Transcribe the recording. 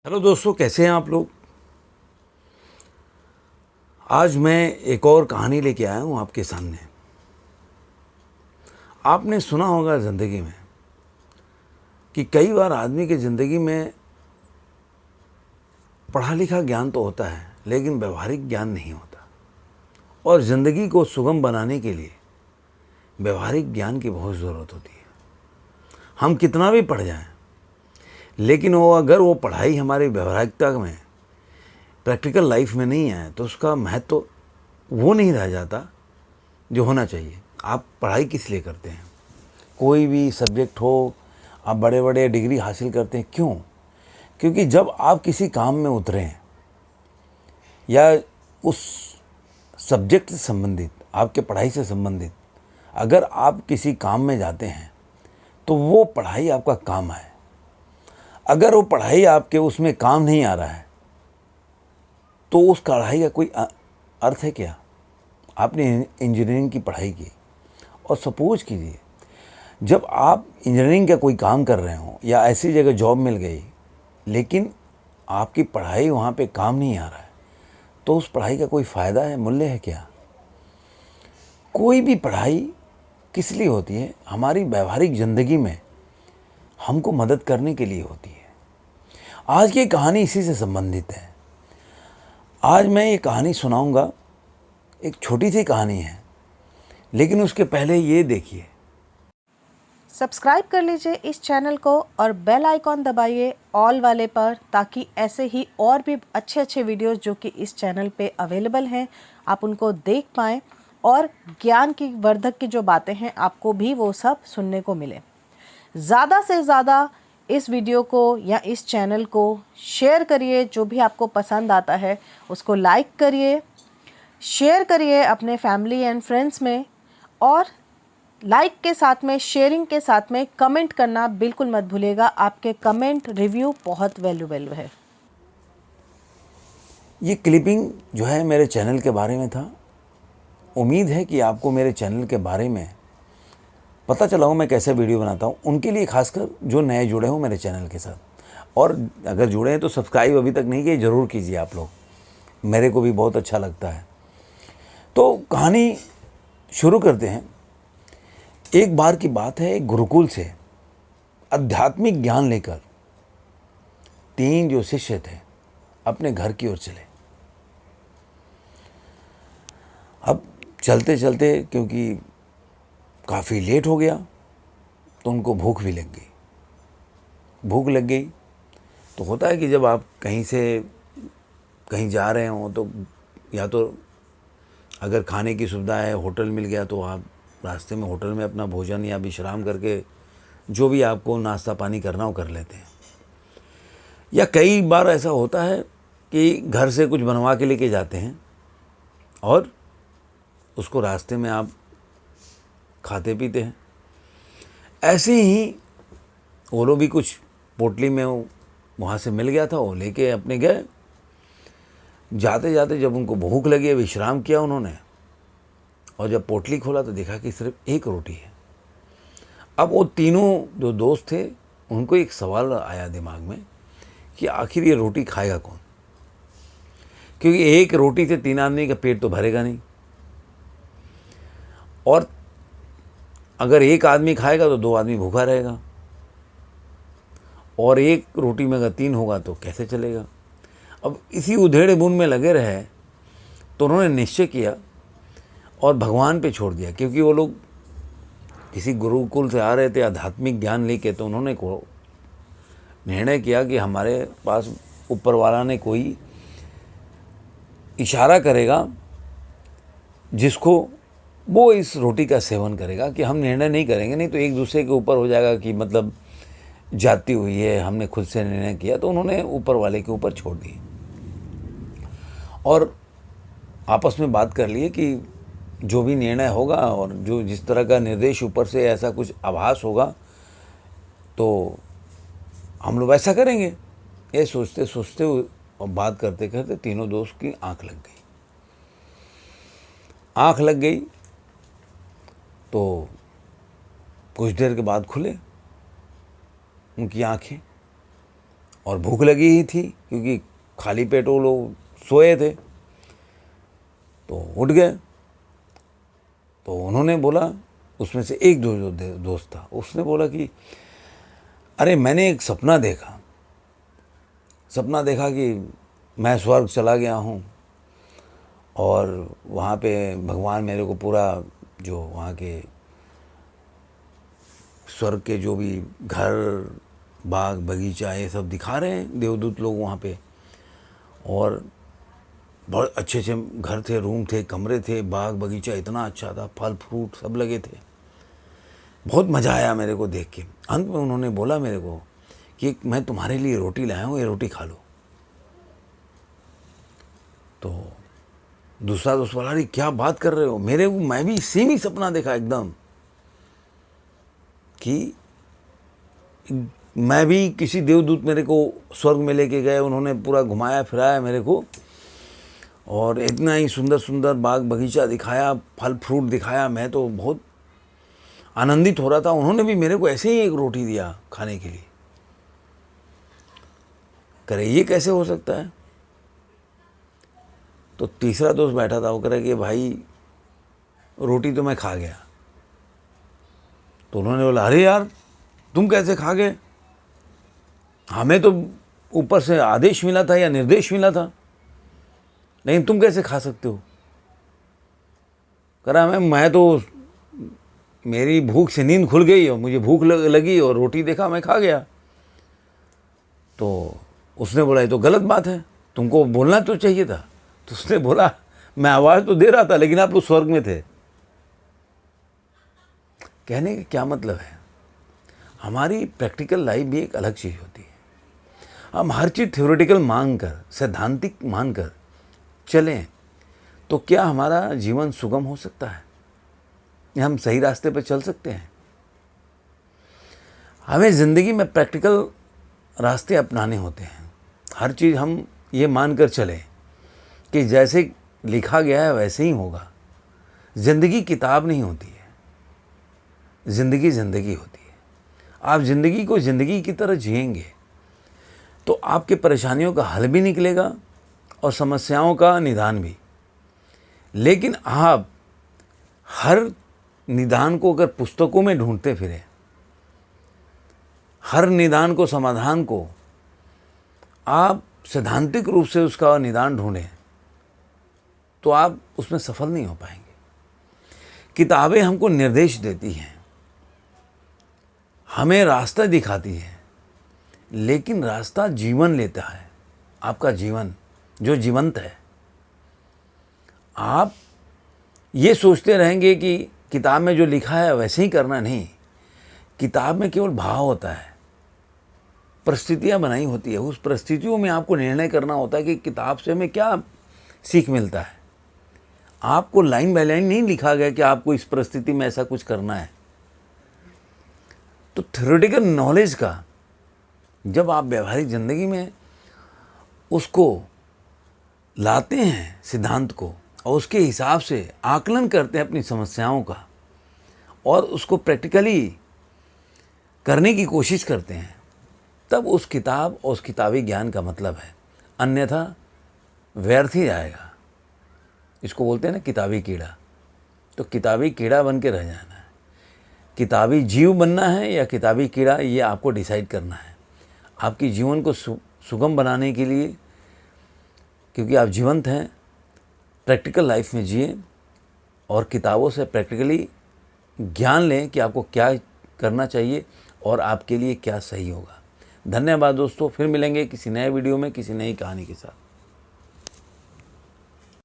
Hello दोस्तों, कैसे हैं आप लोग। आज मैं एक और कहानी लेके आया हूँ आपके सामने। आपने सुना होगा ज़िंदगी में कि कई बार आदमी की ज़िंदगी में पढ़ा लिखा ज्ञान तो होता है लेकिन व्यवहारिक ज्ञान नहीं होता, और ज़िंदगी को सुगम बनाने के लिए व्यवहारिक ज्ञान की बहुत ज़रूरत होती है। हम कितना भी पढ़ जाएं, लेकिन अगर वो पढ़ाई हमारी व्यवहारिकता में, प्रैक्टिकल लाइफ में नहीं आए तो उसका महत्व वो नहीं रह जाता जो होना चाहिए। आप पढ़ाई किस लिए करते हैं? कोई भी सब्जेक्ट हो, आप बड़े बड़े डिग्री हासिल करते हैं, क्यों? क्योंकि जब आप किसी काम में उतरे हैं या उस सब्जेक्ट से संबंधित, आपके पढ़ाई से संबंधित अगर आप किसी काम में जाते हैं तो वो पढ़ाई आपका काम है। अगर वो पढ़ाई आपके उसमें काम नहीं आ रहा है तो उस पढ़ाई का कोई अर्थ है क्या? आपने इंजीनियरिंग की पढ़ाई की और सपोज कीजिए जब आप इंजीनियरिंग का कोई काम कर रहे हो या ऐसी जगह जॉब मिल गई लेकिन आपकी पढ़ाई वहाँ पे काम नहीं आ रहा है, तो उस पढ़ाई का कोई फ़ायदा है, मूल्य है क्या? कोई भी पढ़ाई किस लिए होती है? हमारी व्यवहारिक ज़िंदगी में हमको मदद करने के लिए होती है। आज की कहानी इसी से संबंधित है। आज मैं ये कहानी सुनाऊंगा, एक छोटी सी कहानी है, लेकिन उसके पहले ये देखिए। सब्सक्राइब कर लीजिए इस चैनल को और बेल आइकॉन दबाइए ऑल वाले पर, ताकि ऐसे ही और भी अच्छे अच्छे वीडियोस जो कि इस चैनल पे अवेलेबल हैं आप उनको देख पाएँ और ज्ञान की वर्धक की जो बातें हैं आपको भी वो सब सुनने को मिले। ज़्यादा से ज़्यादा इस वीडियो को या इस चैनल को शेयर करिए। जो भी आपको पसंद आता है उसको लाइक करिए, शेयर करिए अपने फैमिली एंड फ्रेंड्स में, और लाइक के साथ में, शेयरिंग के साथ में कमेंट करना बिल्कुल मत भूलिएगा। आपके कमेंट, रिव्यू बहुत वैल्यूएबल है। ये क्लिपिंग जो है मेरे चैनल के बारे में था। उम्मीद है कि आपको मेरे चैनल के बारे में पता चला हो मैं कैसे वीडियो बनाता हूँ, उनके लिए खासकर जो नए जुड़े हो मेरे चैनल के साथ। और अगर जुड़े हैं तो सब्सक्राइब अभी तक नहीं किए, ज़रूर कीजिए आप लोग, मेरे को भी बहुत अच्छा लगता है। तो कहानी शुरू करते हैं। एक बार की बात है, एक गुरुकुल से आध्यात्मिक ज्ञान लेकर 3 जो शिष्य थे अपने घर की ओर चले। अब चलते चलते क्योंकि काफ़ी लेट हो गया तो उनको भूख भी लग गई। भूख लग गई तो होता है कि जब आप कहीं से कहीं जा रहे हो तो या तो अगर खाने की सुविधा है, होटल मिल गया तो आप रास्ते में होटल में अपना भोजन या विश्राम करके जो भी आपको नाश्ता पानी करना हो कर लेते हैं। या कई बार ऐसा होता है कि घर से कुछ बनवा के लेके जाते हैं और उसको रास्ते में आप खाते पीते हैं। ऐसे ही वो लोग भी कुछ पोटली में वहाँ से मिल गया था, वो लेके अपने गए। जाते जाते जब उनको भूख लगी, विश्राम किया उन्होंने, और जब पोटली खोला तो देखा कि सिर्फ एक रोटी है। अब वो तीनों जो दोस्त थे उनको एक सवाल आया दिमाग में कि आखिर ये रोटी खाएगा कौन, क्योंकि एक रोटी से 3 आदमी का पेट तो भरेगा नहीं, और अगर एक आदमी खाएगा तो 2 आदमी भूखा रहेगा, और एक रोटी में अगर 3 होगा तो कैसे चलेगा। अब इसी उधेड़ बुन में लगे रहे तो उन्होंने निश्चय किया और भगवान पे छोड़ दिया, क्योंकि वो लोग किसी गुरुकुल से आ रहे थे आध्यात्मिक ज्ञान लेके। तो उन्होंने को निर्णय किया कि हमारे पास ऊपर वाला ने कोई इशारा करेगा जिसको वो इस रोटी का सेवन करेगा, कि हम निर्णय नहीं करेंगे, नहीं तो एक दूसरे के ऊपर हो जाएगा कि मतलब जाती हुई है, हमने खुद से निर्णय किया। तो उन्होंने ऊपर वाले के ऊपर छोड़ दिए और आपस में बात कर लिए कि जो भी निर्णय होगा और जो जिस तरह का निर्देश ऊपर से ऐसा कुछ आभास होगा तो हम लोग ऐसा करेंगे। ये सोचते सोचते और बात करते करते तीनों दोस्त की आंख लग गई। आंख लग गई तो कुछ देर के बाद खुले उनकी आंखें, और भूख लगी ही थी क्योंकि खाली पेट वो लोग सोए थे। तो उठ गए। तो उन्होंने बोला, उसमें से एक जो दोस्त था उसने बोला कि अरे मैंने एक सपना देखा कि मैं स्वर्ग चला गया हूँ और वहाँ पे भगवान मेरे को पूरा जो वहाँ के स्वर्ग के जो भी घर बाग बगीचा ये सब दिखा रहे हैं देवदूत लोग वहाँ पे। और बहुत अच्छे अच्छे घर थे, रूम थे, कमरे थे, बाग बगीचा इतना अच्छा था, फल फ्रूट सब लगे थे। बहुत मज़ा आया मेरे को देख के। अंत में उन्होंने बोला मेरे को कि मैं तुम्हारे लिए रोटी लाया हूँ, ये रोटी खा लो। तो दूसरा दोस्त बोला, अरे क्या बात कर रहे हो, मैं भी सेम ही सपना देखा एकदम कि मैं भी किसी देवदूत मेरे को स्वर्ग में लेके गए, उन्होंने पूरा घुमाया फिराया मेरे को और इतना ही सुंदर सुंदर बाग बगीचा दिखाया, फल फ्रूट दिखाया। मैं तो बहुत आनंदित हो रहा था। उन्होंने भी मेरे को ऐसे ही एक रोटी दिया खाने के लिए। करे ये कैसे हो सकता है? तो तीसरा दोस्त बैठा था, वो कह रहा कि भाई रोटी तो मैं खा गया। तो उन्होंने बोला, अरे यार तुम कैसे खा गए? हमें तो ऊपर से आदेश मिला था या निर्देश मिला था, लेकिन तुम कैसे खा सकते हो? कह रहा मैं तो मेरी भूख से नींद खुल गई और मुझे भूख लगी और रोटी देखा, मैं खा गया। तो उसने बोला, ये तो गलत बात है, तुमको बोलना तो चाहिए था। तो उसने बोला, मैं आवाज़ तो दे रहा था लेकिन आप लोग स्वर्ग में थे। कहने का क्या मतलब है, हमारी प्रैक्टिकल लाइफ भी एक अलग चीज़ होती है। हम हर चीज़ थ्योरेटिकल मानकर, सैद्धांतिक मानकर चलें तो क्या हमारा जीवन सुगम हो सकता है? हम सही रास्ते पर चल सकते हैं? हमें ज़िंदगी में प्रैक्टिकल रास्ते अपनाने होते हैं। हर चीज़ हम ये मानकर चलें कि जैसे लिखा गया है वैसे ही होगा। ज़िंदगी किताब नहीं होती है, ज़िंदगी ज़िंदगी होती है। आप ज़िंदगी को ज़िंदगी की तरह जिएंगे तो आपके परेशानियों का हल भी निकलेगा और समस्याओं का निदान भी। लेकिन आप हर निदान को अगर पुस्तकों में ढूंढते फिरें, हर निदान को, समाधान को आप सैद्धांतिक रूप से उसका निदान ढूंढें तो आप उसमें सफल नहीं हो पाएंगे। किताबें हमको निर्देश देती हैं, हमें रास्ता दिखाती है, लेकिन रास्ता जीवन लेता है। आपका जीवन जो जीवंत है, आप ये सोचते रहेंगे कि किताब में जो लिखा है वैसे ही करना, नहीं। किताब में केवल भाव होता है, परिस्थितियाँ बनाई होती है। उस परिस्थितियों में आपको निर्णय करना होता है कि किताब से हमें क्या सीख मिलता है। आपको लाइन बाय लाइन नहीं लिखा गया कि आपको इस परिस्थिति में ऐसा कुछ करना है। तो थ्योरेटिकल नॉलेज का जब आप व्यवहारिक ज़िंदगी में उसको लाते हैं, सिद्धांत को, और उसके हिसाब से आकलन करते हैं अपनी समस्याओं का और उसको प्रैक्टिकली करने की कोशिश करते हैं, तब उस किताब और उस किताबी ज्ञान का मतलब है। अन्यथा व्यर्थ ही जाएगा। इसको बोलते हैं ना किताबी कीड़ा। तो किताबी कीड़ा बन के रह जाना है। किताबी जीव बनना है या किताबी कीड़ा, ये आपको डिसाइड करना है। आपकी जीवन को सुगम बनाने के लिए, क्योंकि आप जीवंत हैं, प्रैक्टिकल लाइफ में जिए और किताबों से प्रैक्टिकली ज्ञान लें कि आपको क्या करना चाहिए और आपके लिए क्या सही होगा। धन्यवाद दोस्तों, फिर मिलेंगे किसी नए वीडियो में किसी नई कहानी के साथ।